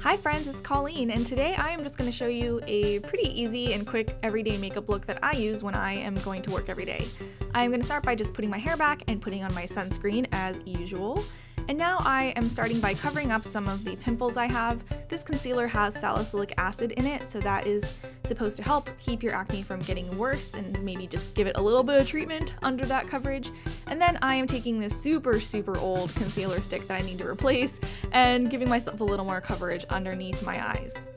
Hi friends, it's Colleen, and today I am just going to show you a pretty easy and quick everyday makeup look that I use when I am going to work every day. I am going to start by just putting my hair back and putting on my sunscreen as usual. And now I am starting by covering up some of the pimples I have. This concealer has salicylic acid in it, so that is supposed to help keep your acne from getting worse and maybe just give it a little bit of treatment under that coverage. And then I am taking this super old concealer stick that I need to replace and giving myself a little more coverage underneath my eyes.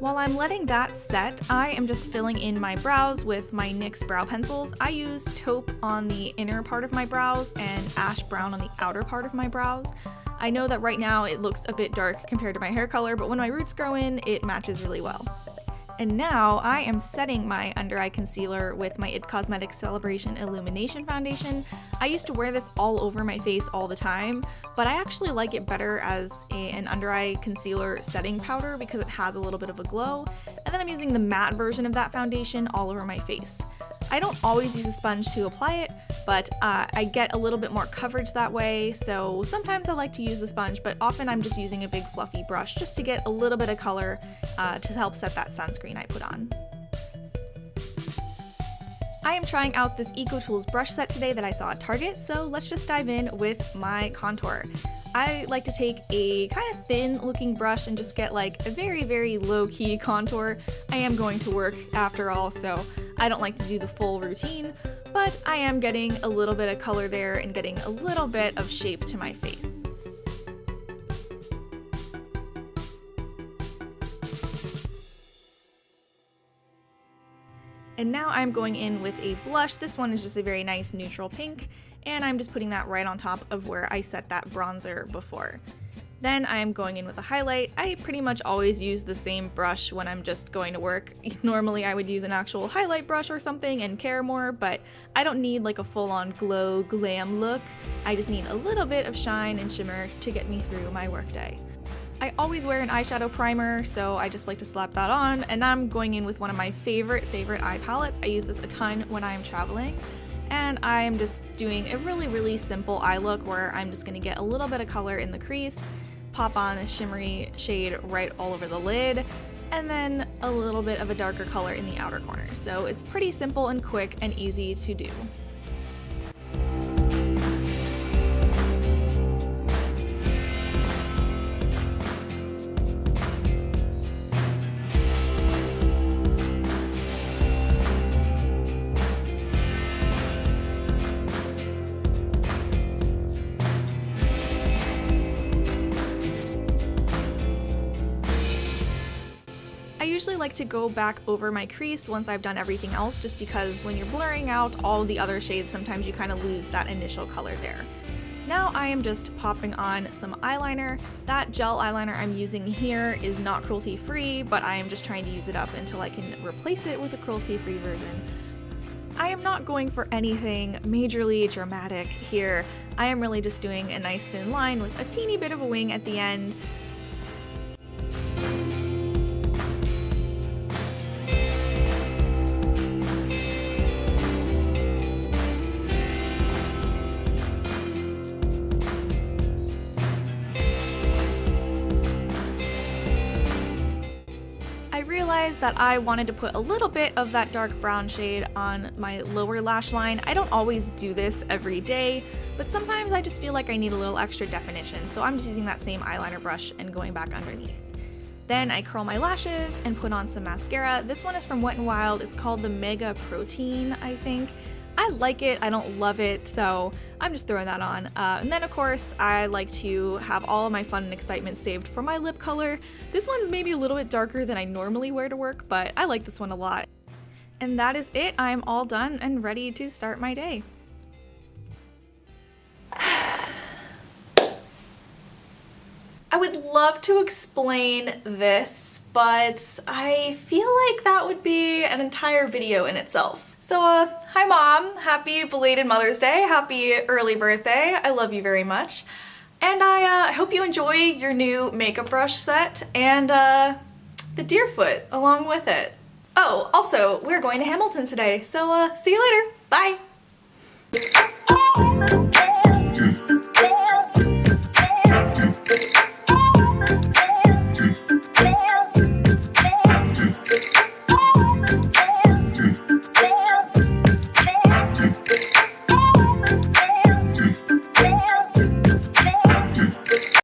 While I'm letting that set, I am just filling in my brows with my NYX brow pencils. I use taupe on the inner part of my brows and ash brown on the outer part of my brows. I know that right now it looks a bit dark compared to my hair color, but when my roots grow in, it matches really well. And now I am setting my under eye concealer with my It Cosmetics Celebration Illumination foundation. I used to wear this all over my face all the time, but I actually like it better as an under eye concealer setting powder because it has a little bit of a glow. And then I'm using the matte version of that foundation all over my face. I don't always use a sponge to apply it, but I get a little bit more coverage that way, so sometimes I like to use the sponge, but often I'm just using a big fluffy brush just to get a little bit of color to help set that sunscreen I put on. I am trying out this Ecotools brush set today that I saw at Target, so let's just dive in with my contour. I like to take a kind of thin looking brush and just get like a very low-key contour. I am going to work after all, so I don't like to do the full routine, but I am getting a little bit of color there and getting a little bit of shape to my face. And now I'm going in with a blush. This one is just a very nice neutral pink, and I'm just putting that right on top of where I set that bronzer before. Then I'm going in with a highlight. I pretty much always use the same brush when I'm just going to work. Normally I would use an actual highlight brush or something and care more, but I don't need like a full-on glow glam look. I just need a little bit of shine and shimmer to get me through my workday. I always wear an eyeshadow primer, so I just like to slap that on, and I'm going in with one of my favorite eye palettes. I use this a ton when I'm traveling, and I'm just doing a really simple eye look where I'm just gonna get a little bit of color in the crease, pop on a shimmery shade right all over the lid, and then a little bit of a darker color in the outer corner. So it's pretty simple and quick and easy to do. I usually like to go back over my crease once I've done everything else, just because when you're blurring out all the other shades, sometimes you kind of lose that initial color there. Now I am just popping on some eyeliner. That gel eyeliner I'm using here is not cruelty-free, but I am just trying to use it up until I can replace it with a cruelty-free version. I am not going for anything majorly dramatic here. I am really just doing a nice thin line with a teeny bit of a wing at the end. I realized that I wanted to put a little bit of that dark brown shade on my lower lash line. I don't always do this every day, but sometimes I just feel like I need a little extra definition, so I'm just using that same eyeliner brush and going back underneath. Then I curl my lashes and put on some mascara. This one is from Wet n Wild. It's called the Mega Protein, I think. I like it, I don't love it, so I'm just throwing that on. And then of course, I like to have all of my fun and excitement saved for my lip color. This one's maybe a little bit darker than I normally wear to work, but I like this one a lot. And that is it, I'm all done and ready to start my day. I would love to explain this, but I feel like that would be an entire video in itself. So hi Mom, happy belated Mother's Day, happy early birthday, I love you very much. And I hope you enjoy your new makeup brush set and the Deerfoot along with it. Oh, also, we're going to Hamilton today, so see you later, bye!